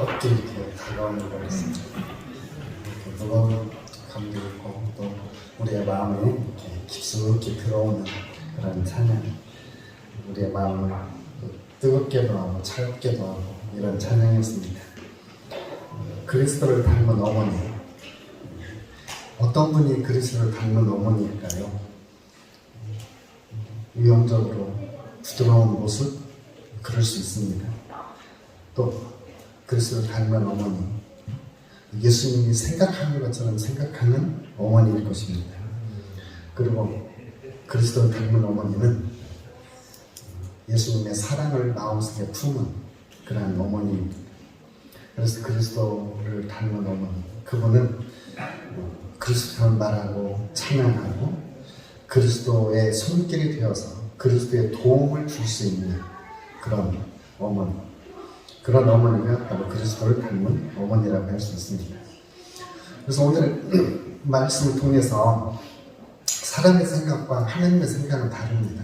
어깨 이렇게 다가오는 걸 있습니다. 이렇게 무거운 감도 있고 또 우리의 마음에 이렇게 깊숙이 들어오는 그런 찬양, 우리의 마음을 뜨겁게도 하고 차갑게도 하고 이런 찬양이었습니다. 그리스도를 닮은 어머니, 어떤 분이 그리스도를 닮은 어머니일까요? 유형적으로 부드러운 모습, 그럴 수 있습니다. 또 그리스도를 닮은 어머니, 예수님이 생각하는 것처럼 생각하는 어머니일 것입니다. 그리고 그리스도를 닮은 어머니는 예수님의 사랑을 마음속에 품은 그런 어머니입니다. 그래서 그리스도를 닮은 어머니, 그분은 그리스도를 말하고 찬양하고 그리스도의 손길이 되어서 그리스도의 도움을 줄 수 있는 그런 어머니, 그런 어머니가 바로 그리스도를 닮은 어머니라고 할 수 있습니다. 그래서 오늘 말씀을 통해서 사람의 생각과 하나님의 생각은 다릅니다.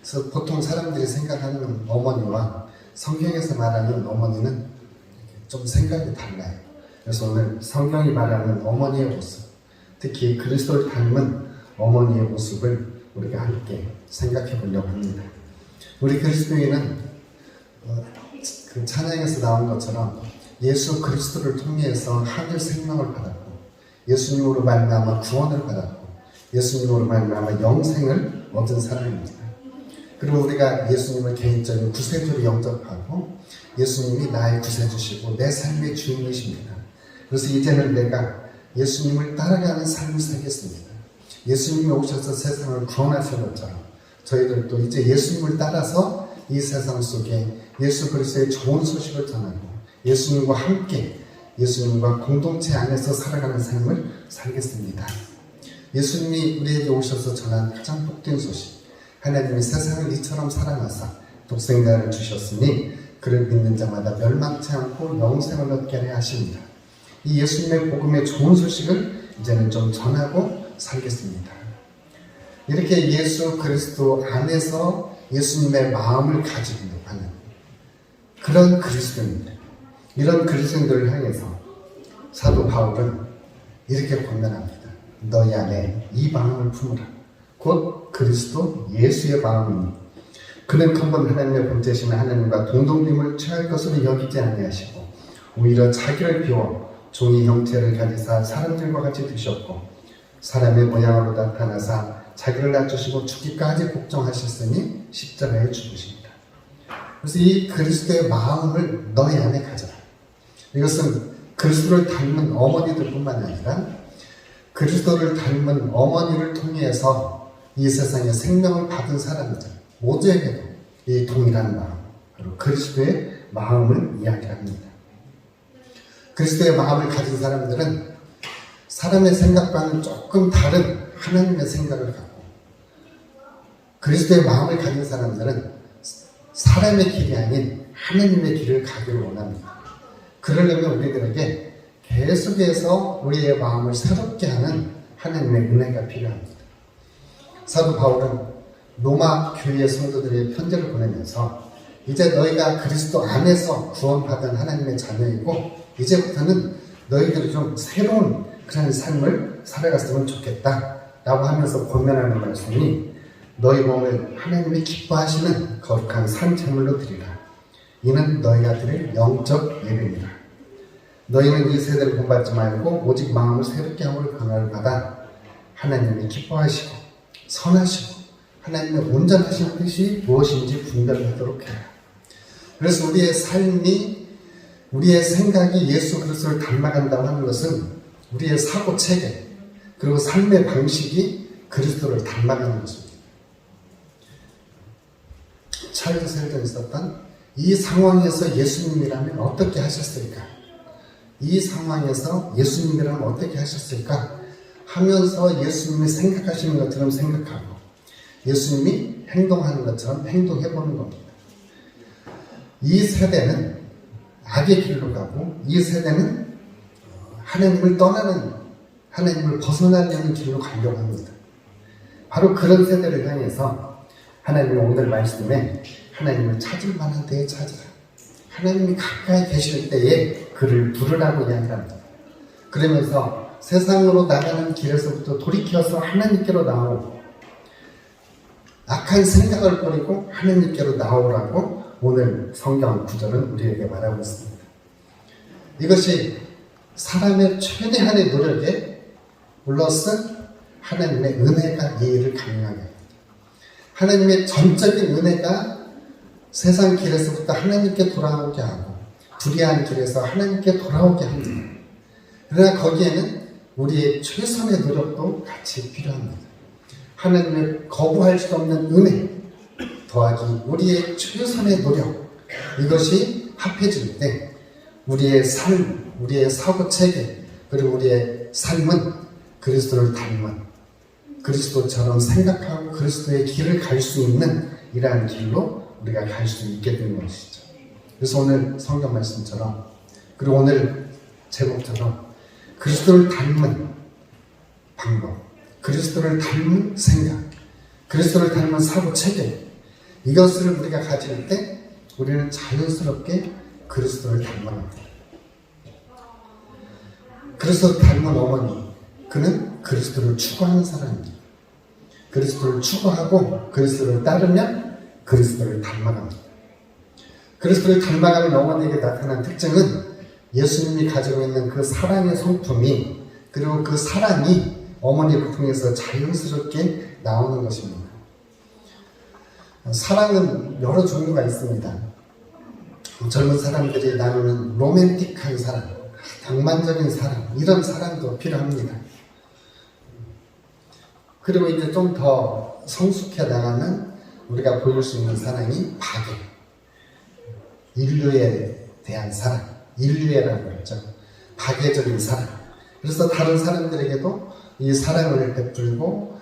그래서 보통 사람들이 생각하는 어머니와 성경에서 말하는 어머니는 좀 생각이 달라요. 그래서 오늘 성경이 말하는 어머니의 모습, 특히 그리스도를 닮은 어머니의 모습을 우리가 함께 생각해 보려고 합니다. 우리 그리스도인은 그 찬양에서 나온 것처럼 예수 그리스도를 통해서 하늘 생명을 받았고, 예수님으로 말미암아 구원을 받았고, 예수님으로 말미암아 영생을 얻은 사람입니다. 그리고 우리가 예수님을 개인적인 구세주로 영접하고 예수님이 나의 구세주시고 내 삶의 주인이십니다. 그래서 이제는 내가 예수님을 따라가는 삶을 살겠습니다. 예수님이 오셔서 세상을 구원하신 것처럼 저희들도 이제 예수님을 따라서 이 세상 속에 예수 그리스도의 좋은 소식을 전하고 예수님과 함께 예수님과 공동체 안에서 살아가는 삶을 살겠습니다. 예수님이 우리에게 오셔서 전한 가장 복된 소식, 하나님이 세상을 이처럼 사랑하사 독생자를 주셨으니 그를 믿는 자마다 멸망치 않고 영생을 얻게 하려 하십니다. 이 예수님의 복음의 좋은 소식을 이제는 좀 전하고 살겠습니다. 이렇게 예수 그리스도 안에서 예수님의 마음을 가지고 하는 그런 그리스도인들, 이런 그리스도인들을 향해서 사도 바울은 이렇게 권면합니다. 너희 안에 이 마음을 품으라. 곧 그리스도 예수의 마음이니 그는 근본 하나님의 본체시는 하나님과 동등됨을 취할 것으로 여기지 아니하시고 오히려 자기를 비워 종의 형체를 가지사 사람들과 같이 드셨고 사람의 모양으로 나타나사 자기를 낮추시고 죽기까지 복종하셨으니 십자가에 죽으십니다. 그래서 이 그리스도의 마음을 너희 안에 가져라. 이것은 그리스도를 닮은 어머니들 뿐만 아니라 그리스도를 닮은 어머니를 통해서 이 세상에 생명을 받은 사람들 모두에게도 이 동일한 마음, 바로 그리스도의 마음을 이야기합니다. 그리스도의 마음을 가진 사람들은 사람의 생각과는 조금 다른 하나님의 생각을 갖고, 그리스도의 마음을 가진 사람들은 사람의 길이 아닌 하나님의 길을 가기를 원합니다. 그러려면 우리들에게 계속해서 우리의 마음을 새롭게 하는 하나님의 은혜가 필요합니다. 사도 바울은 로마 교회의 성도들의 편지를 보내면서 이제 너희가 그리스도 안에서 구원받은 하나님의 자녀이고 이제부터는 너희들이 좀 새로운 그런 삶을 살아갔으면 좋겠다 라고 하면서 권면하는 말씀이 너희 몸을 하나님이 기뻐하시는 거룩한 산제물로 드리라. 이는 너희가 드릴 영적 예배니라. 너희는 이 세대를 본받지 말고 오직 마음을 새롭게 함을 변화를 받아 하나님이 기뻐하시고 선하시고 하나님의 온전하신 뜻이 무엇인지 분별하도록 해라. 그래서 우리의 삶이, 우리의 생각이 예수 그리스도를 닮아간다고 하는 것은 우리의 사고 체계 그리고 삶의 방식이 그리스도를 닮아가는 것입니다. 찰스 셀전이 있었던 이 상황에서 예수님이라면 어떻게 하셨을까? 이 상황에서 예수님이라면 어떻게 하셨을까? 하면서 예수님이 생각하시는 것처럼 생각하고 예수님이 행동하는 것처럼 행동해보는 겁니다. 이 세대는 악의 길로 가고 이 세대는 하나님을 떠나는, 하나님을 벗어나려는 길로 가려고 합니다. 바로 그런 세대를 향해서 하나님의 오늘 말씀에 하나님을 찾을 만한 데에 찾으라. 하나님이 가까이 계실 때에 그를 부르라고 이야기합니다. 그러면서 세상으로 나가는 길에서부터 돌이켜서 하나님께로 나오고 악한 생각을 버리고 하나님께로 나오라고 오늘 성경 구절은 우리에게 말하고 있습니다. 이것이 사람의 최대한의 노력에 플러스 하나님의 은혜가 이 일을 가능하게 합니다. 하나님의 전적인 은혜가 세상 길에서부터 하나님께 돌아오게 하고 불의한 길에서 하나님께 돌아오게 합니다. 그러나 거기에는 우리의 최선의 노력도 같이 필요합니다. 하나님을 거부할 수 없는 은혜 더하기 우리의 최선의 노력, 이것이 합해질 때 우리의 삶, 우리의 사고체계, 그리고 우리의 삶은 그리스도를 닮은, 그리스도처럼 생각하고 그리스도의 길을 갈 수 있는 이러한 길로 우리가 갈 수 있게 되는 것이죠. 그래서 오늘 성경 말씀처럼, 그리고 오늘 제목처럼 그리스도를 닮은 방법, 그리스도를 닮은 생각, 그리스도를 닮은 사고체계, 이것을 우리가 가질 때 우리는 자연스럽게 그리스도를 닮아갑니다. 그리스도를 닮은 어머니, 그는 그리스도를 추구하는 사람입니다. 그리스도를 추구하고 그리스도를 따르면 그리스도를 닮아갑니다. 그리스도를 닮아가는 어머니에게 나타난 특징은 예수님이 가지고 있는 그 사랑의 성품이, 그리고 그 사랑이 어머니를 통해서 자연스럽게 나오는 것입니다. 사랑은 여러 종류가 있습니다. 젊은 사람들이 나누는 로맨틱한 사랑, 낭만적인 사랑, 이런 사랑도 필요합니다. 그리고 이제 좀 더 성숙해 나가면 우리가 보일 수 있는 사랑이 박애, 인류에 대한 사랑, 인류애라고 그러죠. 박애적인 사랑. 그래서 다른 사람들에게도 이 사랑을 베풀고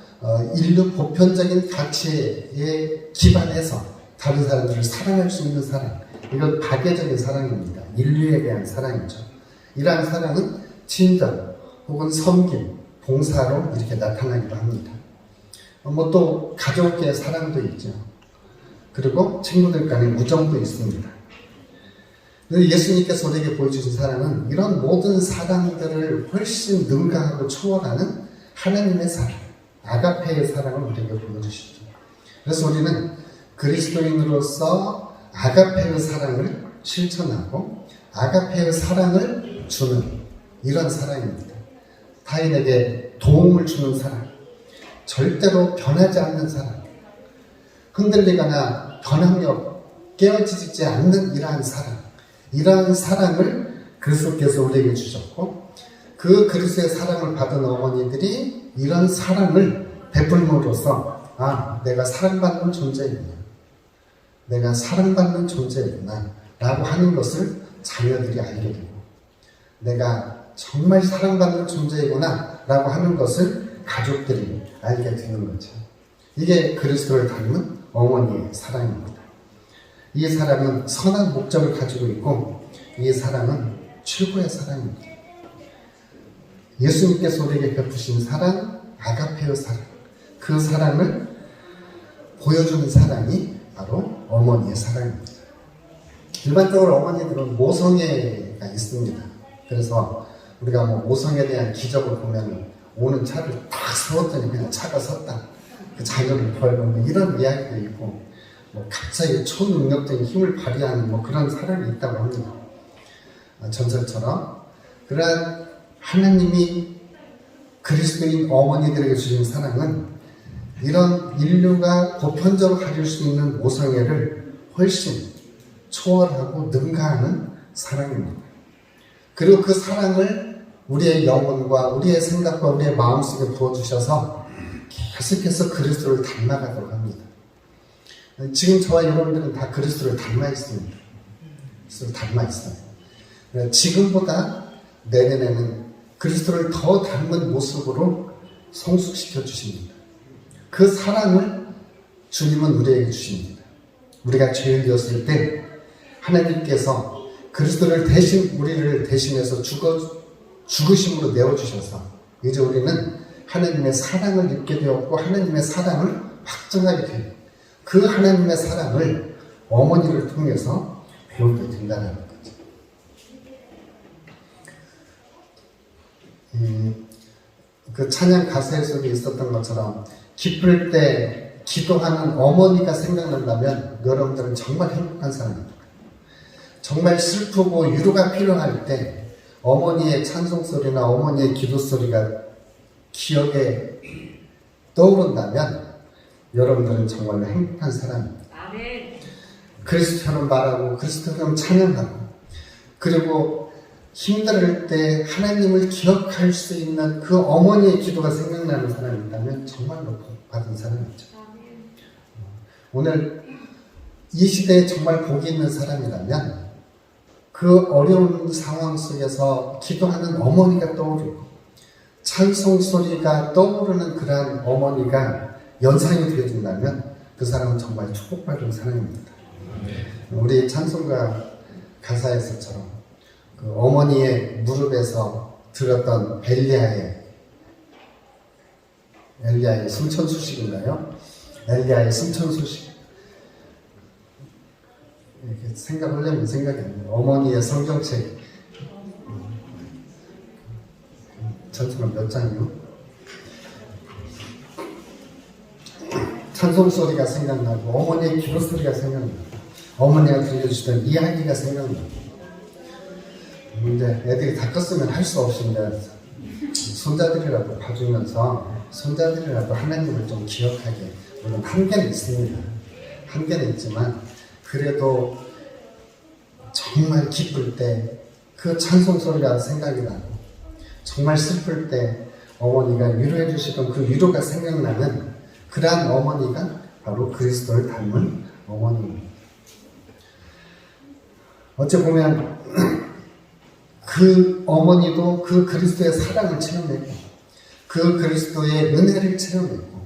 인류 보편적인 가치에 기반해서 다른 사람들을 사랑할 수 있는 사랑, 이건 박애적인 사랑입니다. 인류에 대한 사랑이죠. 이러한 사랑은 친절 혹은 섬김, 봉사로 이렇게 나타나기도 합니다. 또 가족의 사랑도 있죠. 그리고 친구들 간의 우정도 있습니다. 예수님께서 우리에게 보여주신 사랑은 이런 모든 사랑들을 훨씬 능가하고 초월하는 하나님의 사랑, 아가페의 사랑을 우리에게 보여주시죠. 그래서 우리는 그리스도인으로서 아가페의 사랑을 실천하고 아가페의 사랑을 주는 이런 사랑입니다. 타인에게 도움을 주는 사랑, 절대로 변하지 않는 사랑, 흔들리거나 변함력 깨어지지 않는 이러한 사랑, 이러한 사랑을 그리스도께서 우리에게 주셨고, 그 그리스도의 사랑을 받은 어머니들이 이런 사랑을 베풀므로써 내가 사랑받는 존재이구나, 내가 사랑받는 존재이구나 라고 하는 것을 자녀들이 알게 되고, 내가 정말 사랑받는 존재이구나 라고 하는 것을 가족들이 알게 되는 거죠. 이게 그리스도를 닮은 어머니의 사랑입니다. 이 사랑은 선한 목적을 가지고 있고, 이 사랑은 최고의 사랑입니다. 예수님께서 우리에게 베푸신 사랑, 아가페의 사랑, 그 사랑을 보여주는 사랑이 바로 어머니의 사랑입니다. 일반적으로 어머니들은 모성애가 있습니다. 그래서 우리가 모성에 대한 기적을 보면 오는 차를 딱 세웠더니 그냥 차가 섰다, 그 자녀를 벌고 이런 이야기도 있고, 갑자기 초능력적인 힘을 발휘하는 그런 사랑이 있다고 합니다. 전설처럼 그러한 하나님이 그리스도인 어머니들에게 주신 사랑은 이런 인류가 보편적으로 가질 수 있는 모성애를 훨씬 초월하고 능가하는 사랑입니다. 그리고 그 사랑을 우리의 영혼과 우리의 생각과 우리의 마음속에 부어주셔서 계속해서 그리스도를 닮아가도록 합니다. 지금 저와 여러분들은 다 그리스도를 닮아 있습니다. 그리스도를 닮아 있어요. 지금보다 내년에는 그리스도를 더 닮은 모습으로 성숙시켜 주십니다. 그 사랑을 주님은 우리에게 주십니다. 우리가 죄인 되었을 때 하나님께서 그리스도를 우리를 대신해서 죽으심으로 내어주셔서 이제 우리는 하나님의 사랑을 입게 되었고 하나님의 사랑을 확증하게 됩니다. 그 하나님의 사랑을 어머니를 통해서 도움이 된다는 거죠. 그 찬양 가사에 속에 있었던 것처럼 기쁠 때 기도하는 어머니가 생각난다면 여러분들은 정말 행복한 사람입니다. 정말 슬프고 위로가 필요할 때 어머니의 찬송소리나 어머니의 기도소리가 기억에 떠오른다면 여러분들은 정말로 행복한 사람입니다. 아멘. 그리스도처럼 말하고 그리스도처럼 찬양하고 그리고 힘들 때 하나님을 기억할 수 있는 그 어머니의 기도가 생각나는 사람이 있다면 정말로 복 받은 사람이죠. 아멘. 오늘 이 시대에 정말 복이 있는 사람이라면 그 어려운 상황 속에서 기도하는 어머니가 떠오르고 찬송 소리가 떠오르는 그러한 어머니가 연상이 되어준다면 그 사람은 정말 축복받은 사람입니다. 우리 찬송가 가사에서처럼 그 어머니의 무릎에서 들었던 엘리야의 승천수식인가요? 엘리야의 승천수식. 이렇게 생각하려면 생각이 안 나요. 어머니의 성경책 전체가 몇 장이요? 찬송 소리가 생각나고 어머니의 기도 소리가 생각나고 어머니가 들려주시던 이야기가 생각나고 근데 애들이 다 컸으면 할 수 없는데 손자들이라도 봐주면서 손자들이라도 하나님을 좀 기억하게 물론 한계는 있습니다. 한계는 있지만 그래도 정말 기쁠 때 그 찬송 소리가 생각이 나고 정말 슬플 때 어머니가 위로해 주시던 그 위로가 생각나는 그러한 어머니가 바로 그리스도를 닮은 어머니입니다. 어찌 보면 그 어머니도 그 그리스도의 사랑을 체험했고 그 그리스도의 은혜를 체험했고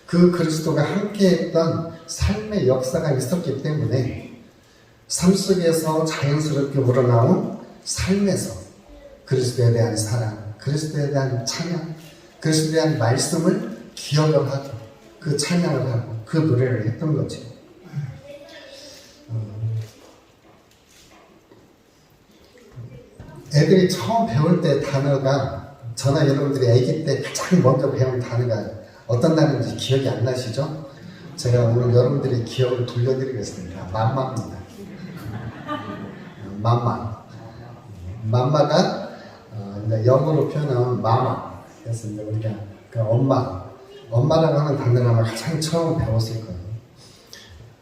그 그리스도가 함께했던 삶의 역사가 있었기 때문에 삶 속에서 자연스럽게 우러나온 삶에서 그리스도에 대한 사랑, 그리스도에 대한 찬양, 그리스도에 대한 말씀을 기억을 하고 그 찬양을 하고 그 노래를 했던 거죠. 애들이 처음 배울 때 단어가 저나 여러분들이 아기 때 가장 먼저 배운 단어가 어떤 단어인지 기억이 안 나시죠? 제가 오늘 여러분들의 기억을 돌려드리겠습니다. 맘마입니다. 맘마. 맘마가 이제 영어로 표현하면 마마. 그래서 이제 우리가 그 엄마라고 하는 단어를 아마 가장 처음 배웠을 거예요.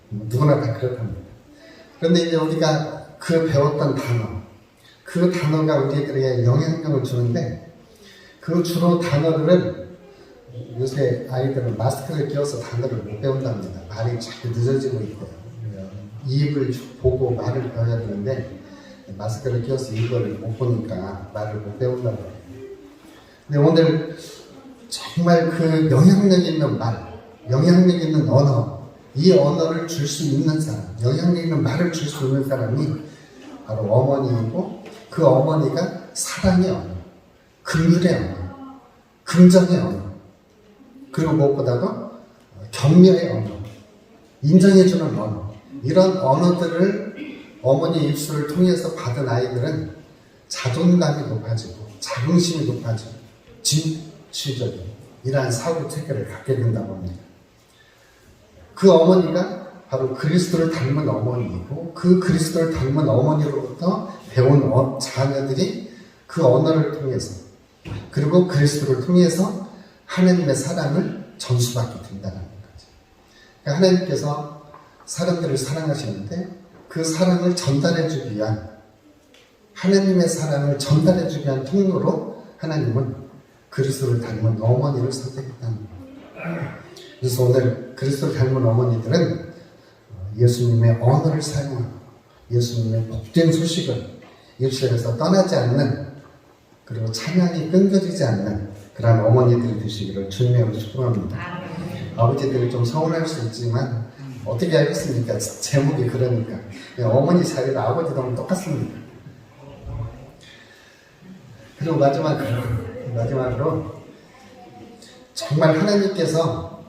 누구나 다 그렇답니다. 그런데 이제 우리가 그 배웠던 단어, 그 단어가 우리들에게 영향력을 주는데 그 주로 단어를 요새 아이들은 마스크를 끼워서 단어를 못 배운답니다. 말이 자꾸 늦어지고 있고요. 입을 보고 말을 배워야 되는데 마스크를 끼워서 이걸 못 보니까 말을 못 배운다고 해요. 근데 오늘 정말 그 영향력 있는 말, 영향력 있는 언어, 이 언어를 줄 수 있는 사람, 영향력 있는 말을 줄 수 있는 사람이 바로 어머니이고 그 어머니가 사랑의 언어, 긍휼의 언어, 긍정의 언어, 그리고 무엇보다도 격려의 언어, 인정해주는 언어, 이런 언어들을 어머니 입술을 통해서 받은 아이들은 자존감이 높아지고 자긍심이 높아지고 진취적인 이러한 사고 체계를 갖게 된다고 합니다. 그 어머니가 바로 그리스도를 닮은 어머니이고 그 그리스도를 닮은 어머니로부터 배운 자녀들이 그 언어를 통해서 그리고 그리스도를 통해서 하나님의 사랑을 전수받게 된다는 거죠. 그러니까 하나님께서 사람들을 사랑하시는데 그 사랑을 전달해주기 위한 하나님의 사랑을 전달해주기 위한 통로로 하나님은 그리스도를 닮은 어머니를 선택했다는 거예요. 그래서 오늘 그리스도를 닮은 어머니들은 예수님의 언어를 사용하고 예수님의 복된 소식을 일주일에서 떠나지 않는 그리고 찬양이 끊겨지지 않는 그런 어머니들이 되시기를 주님으로 축복합니다. 아버지들이 좀 서운할 수 있지만 어떻게 하겠습니까? 제목이 그러니까 어머니 자리도 아버지도 똑같습니다. 그리고 마지막으로 정말 하나님께서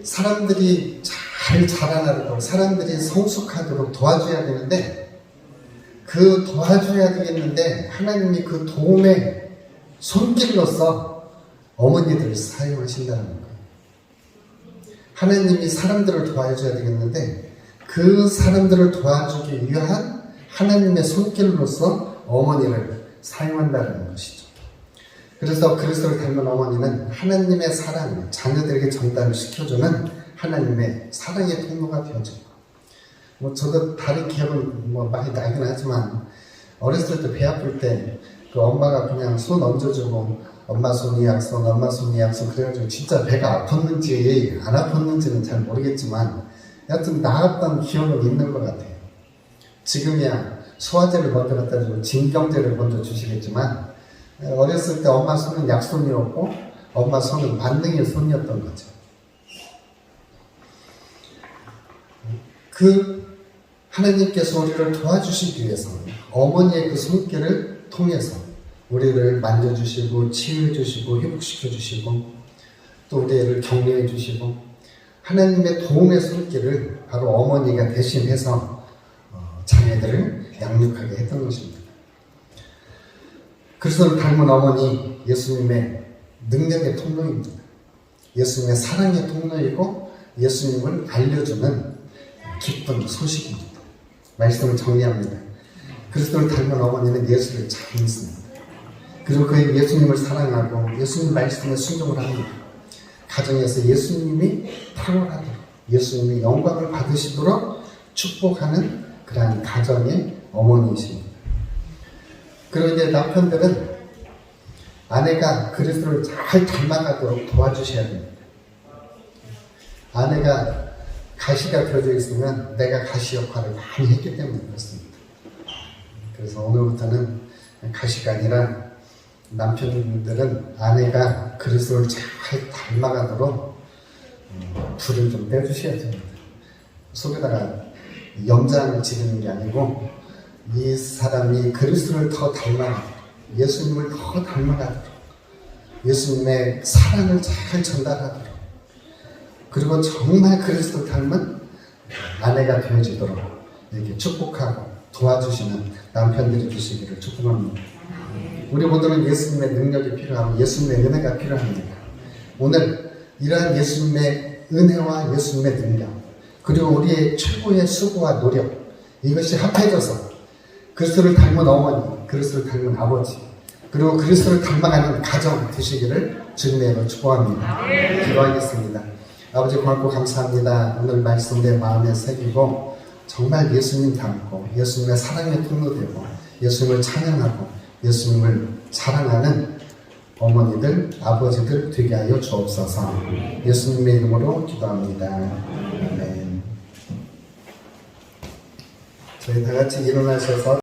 사람들이 잘 자라나도록 사람들이 성숙하도록 도와줘야 되는데 그 도와줘야 되겠는데 하나님이 그 도움의 손길로서 어머니들을 사용하신다는 거예요. 하나님이 사람들을 도와줘야 되겠는데 그 사람들을 도와주기 위한 하나님의 손길로서 어머니를 사용한다는 것이죠. 그래서 그리스도를 닮은 어머니는 하나님의 사랑, 자녀들에게 전달을 시켜주는 하나님의 사랑의 통로가 되어져요. 저도 다른 기억은 많이 나긴 하지만 어렸을 때 배 아플 때 그 엄마가 그냥 손 얹어주고 엄마 손이 약손, 엄마 손이 약손 그래가지고 진짜 배가 아팠는지 안 아팠는지는 잘 모르겠지만 여하튼 나았던 기억은 있는 것 같아요. 지금이야 소화제를 먼저 갖다 주고 진경제를 먼저 주시겠지만 어렸을 때 엄마 손은 약손이었고 엄마 손은 만능의 손이었던 거죠. 그 하나님께서 우리를 도와주시기 위해서 어머니의 그 손길을 통해서 우리를 만져주시고 치유해주시고 회복시켜주시고 또 우리를 격려해주시고 하나님의 도움의 손길을 바로 어머니가 대신해서 자녀들을 양육하게 했던 것입니다. 그리스도를 닮은 어머니 예수님의 능력의 통로입니다. 예수님의 사랑의 통로이고 예수님을 알려주는 기쁜 소식입니다. 말씀을 정리합니다. 그리스도를 닮은 어머니는 예수를 잘 믿습니다. 그리고 그 예수님을 사랑하고 예수님 말씀에 순종을 합니다. 가정에서 예수님이 탁월하도록 예수님이 영광을 받으시도록 축복하는 그러한 가정의 어머니이십니다. 그리고 이제 남편들은 아내가 그리스도를 잘 닮아가도록 도와주셔야 됩니다. 아내가 가시가 펴져 있으면 내가 가시 역할을 많이 했기 때문에 그렇습니다. 그래서 오늘부터는 가시가 아니라 남편들은 아내가 그리스도를 잘 닮아가도록 불을 좀 떼주셔야 됩니다. 속에다가 염장을 지르는 게 아니고 이 사람이 그리스도를 더 닮아 예수님을 더 닮아가도록 예수님의 사랑을 잘 전달하도록 그리고 정말 그리스도 닮은 아내가 되어지도록 이렇게 축복하고 도와주시는 남편들이 되시기를 축복합니다. 우리 모두는 예수님의 능력이 필요하고 예수님의 은혜가 필요합니다. 오늘 이러한 예수님의 은혜와 예수님의 능력 그리고 우리의 최고의 수고와 노력 이것이 합해져서 그리스도를 닮은 어머니, 그리스도를 닮은 아버지 그리고 그리스도를 닮아가는 가정 되시기를 주님의 이름으로 축복합니다. 기도하겠습니다. 아버지 고맙고 감사합니다. 오늘 말씀 내 마음에 새기고 정말 예수님 닮고 예수님의 사랑의 통로 되고 예수님을 찬양하고 예수님을 사랑하는 어머니들, 아버지들 되게 하여 주옵소서. 예수님의 이름으로 기도합니다. 아멘. 저희 다 같이 일어나셔서